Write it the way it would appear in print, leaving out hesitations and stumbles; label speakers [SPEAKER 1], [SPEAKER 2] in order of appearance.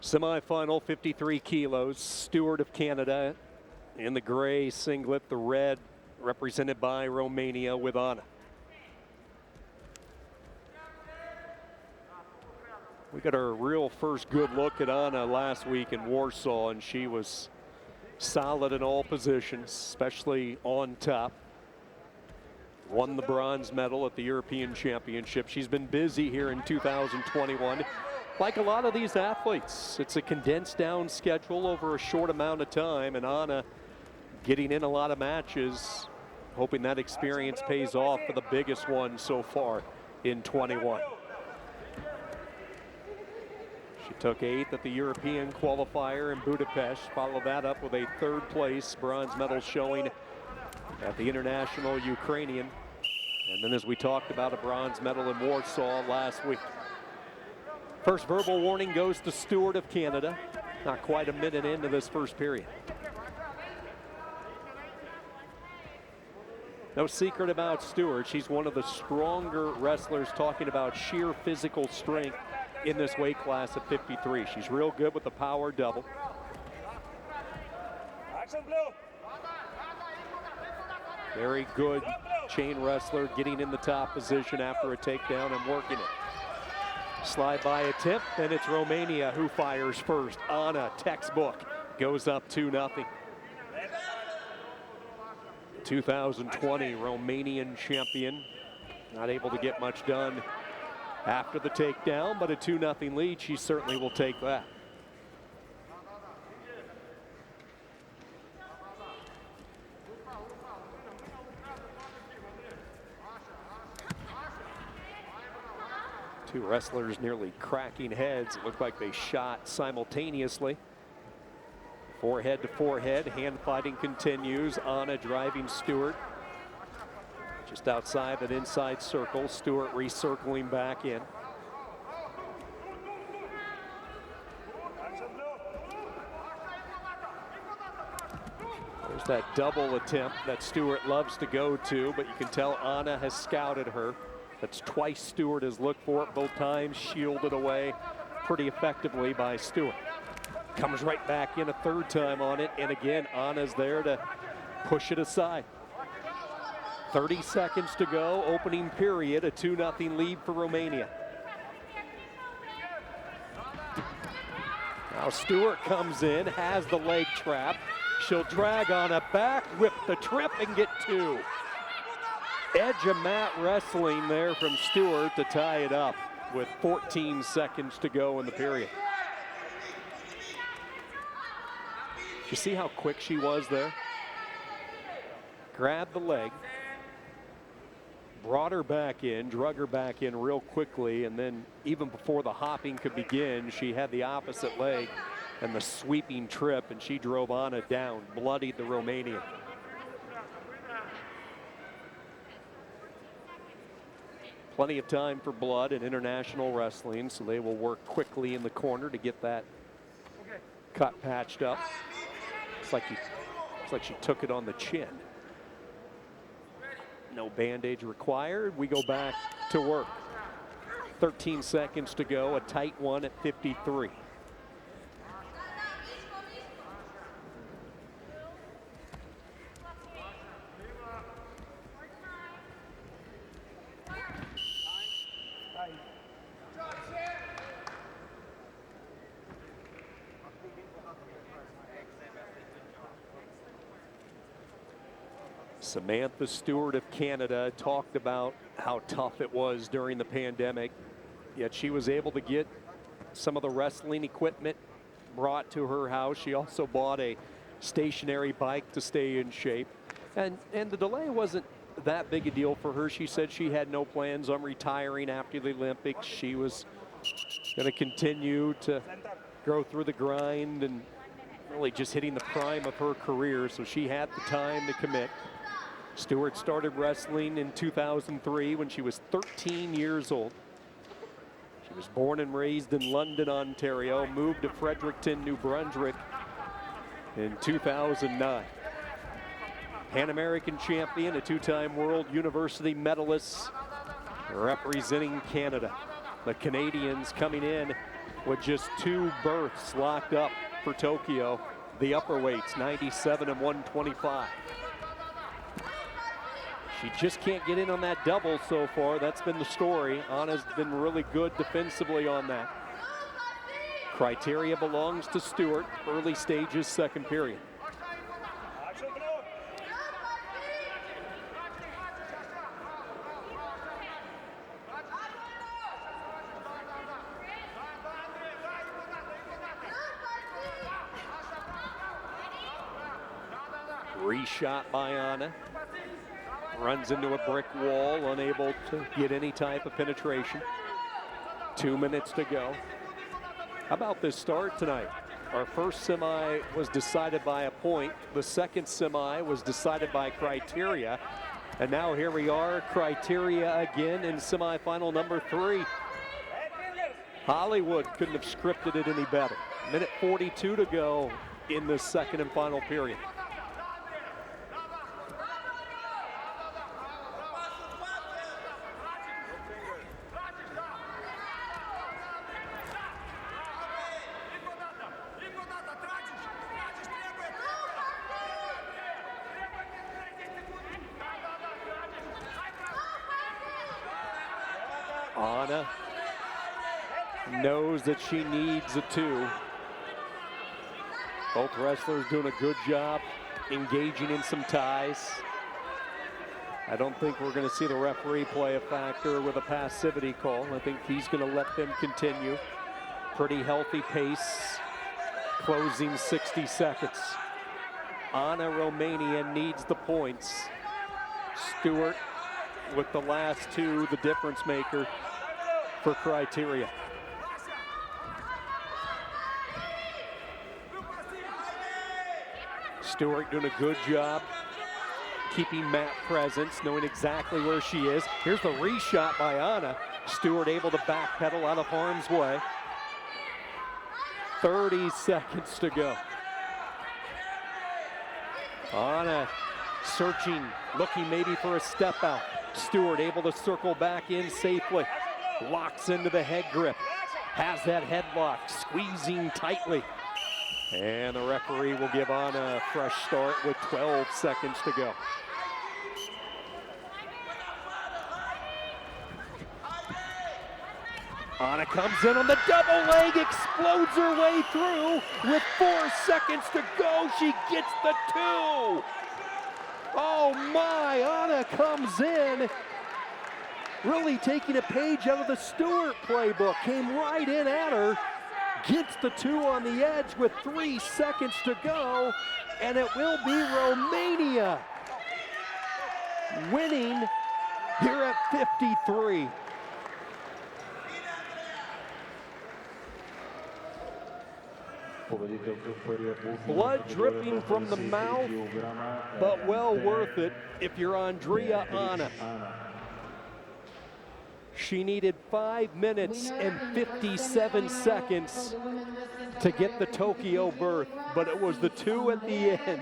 [SPEAKER 1] Semi-final, 53 kilos. Stewart of Canada in the gray singlet, the red represented by Romania with Anna. We got our real first good look at Anna last week in Warsaw, and she was solid in all positions, especially on top. Won the bronze medal at the European Championship. She's been busy here in 2021. Like a lot of these athletes, it's a condensed down schedule over a short amount of time, and Anna getting in a lot of matches, hoping that experience pays off for the biggest one so far in 21. She took 8th at the European qualifier in Budapest, followed that up with a 3rd place bronze medal showing at the International Ukrainian. And then, as we talked about, a bronze medal in Warsaw last week. First verbal warning goes to Stewart of Canada. Not quite a minute into this first period. No secret about Stewart. She's one of the stronger wrestlers, talking about sheer physical strength in this weight class at 53. She's real good with the power double. Very good chain wrestler, getting in the top position after a takedown and working it. Slide by attempt, and it's Romania who fires first. Anna, textbook, goes up 2-0. 2020 Romanian champion, not able to get much done after the takedown, but a 2-0 lead, she certainly will take that. Two wrestlers nearly cracking heads. It looked like they shot simultaneously. Forehead to forehead, hand fighting continues. Anna driving Stewart just outside that inside circle. Stewart recircling back in. There's that double attempt that Stewart loves to go to, but you can tell Anna has scouted her. That's twice Stewart has looked for it, both times shielded away pretty effectively by Stewart. Comes right back in a 3rd time on it, and again, Anna's there to push it aside. 30 seconds to go, opening period, a 2-0 lead for Romania. Now Stewart comes in, has the leg trap. She'll drag Anna back, whip the trip, and get 2. Edge of mat wrestling there from Stewart to tie it up with 14 seconds to go in the period. You see how quick she was there? Grabbed the leg, brought her back in, drug her back in real quickly, and then even before the hopping could begin, she had the opposite leg and the sweeping trip, and she drove Anna down, bloodied the Romanian. Plenty of time for blood in international wrestling, so they will work quickly in the corner to get that cut patched up. Looks like she took it on the chin. No bandage required. We go back to work. 13 seconds to go, a tight one at 53. Samantha Stewart of Canada talked about how tough it was during the pandemic, yet she was able to get some of the wrestling equipment brought to her house. She also bought a stationary bike to stay in shape. And the delay wasn't that big a deal for her. She said she had no plans on retiring after the Olympics. She was going to continue to go through the grind and really just hitting the prime of her career, so she had the time to commit. Stewart started wrestling in 2003 when she was 13 years old. She was born and raised in London, Ontario, moved to Fredericton, New Brunswick in 2009. Pan American champion, a 2-time World University medalist representing Canada. The Canadians coming in with just 2 berths locked up for Tokyo. The upper weights, 97 and 125. She just can't get in on that double so far. That's been the story. Anna's been really good defensively on that. Criteria belongs to Stewart. Early stages, second period. Reshot by Anna. Runs into a brick wall, unable to get any type of penetration. 2 minutes to go. How about this start tonight? Our first semi was decided by a point. The second semi was decided by criteria. And now here we are, criteria again in semifinal number 3. Hollywood couldn't have scripted it any better. Minute 42 to go in the second and final period. Anna knows that she needs a 2. Both wrestlers doing a good job engaging in some ties. I don't think we're going to see the referee play a factor with a passivity call. I think he's going to let them continue. Pretty healthy pace, closing 60 seconds. Anna, Romania needs the points. Stewart with the last 2, the difference maker for criteria. Stewart doing a good job keeping mat presence, knowing exactly where she is. Here's the reshot by Anna. Stewart able to backpedal out of harm's way. 30 seconds to go. Anna searching, looking maybe for a step out. Stewart able to circle back in safely. Locks into the head grip. Has that headlock, squeezing tightly. And the referee will give Anna a fresh start with 12 seconds to go. Anna comes in on the double leg, explodes her way through with 4 seconds to go. She gets the 2. Oh my, Anna comes in, really taking a page out of the Stewart playbook. Came right in at her, gets the 2 on the edge with 3 seconds to go, and it will be Romania winning here at 53. Blood dripping from the mouth, but well worth it if you're Andrea Anna. She needed 5 minutes and 57 seconds to get the Tokyo berth, but it was the 2 at the end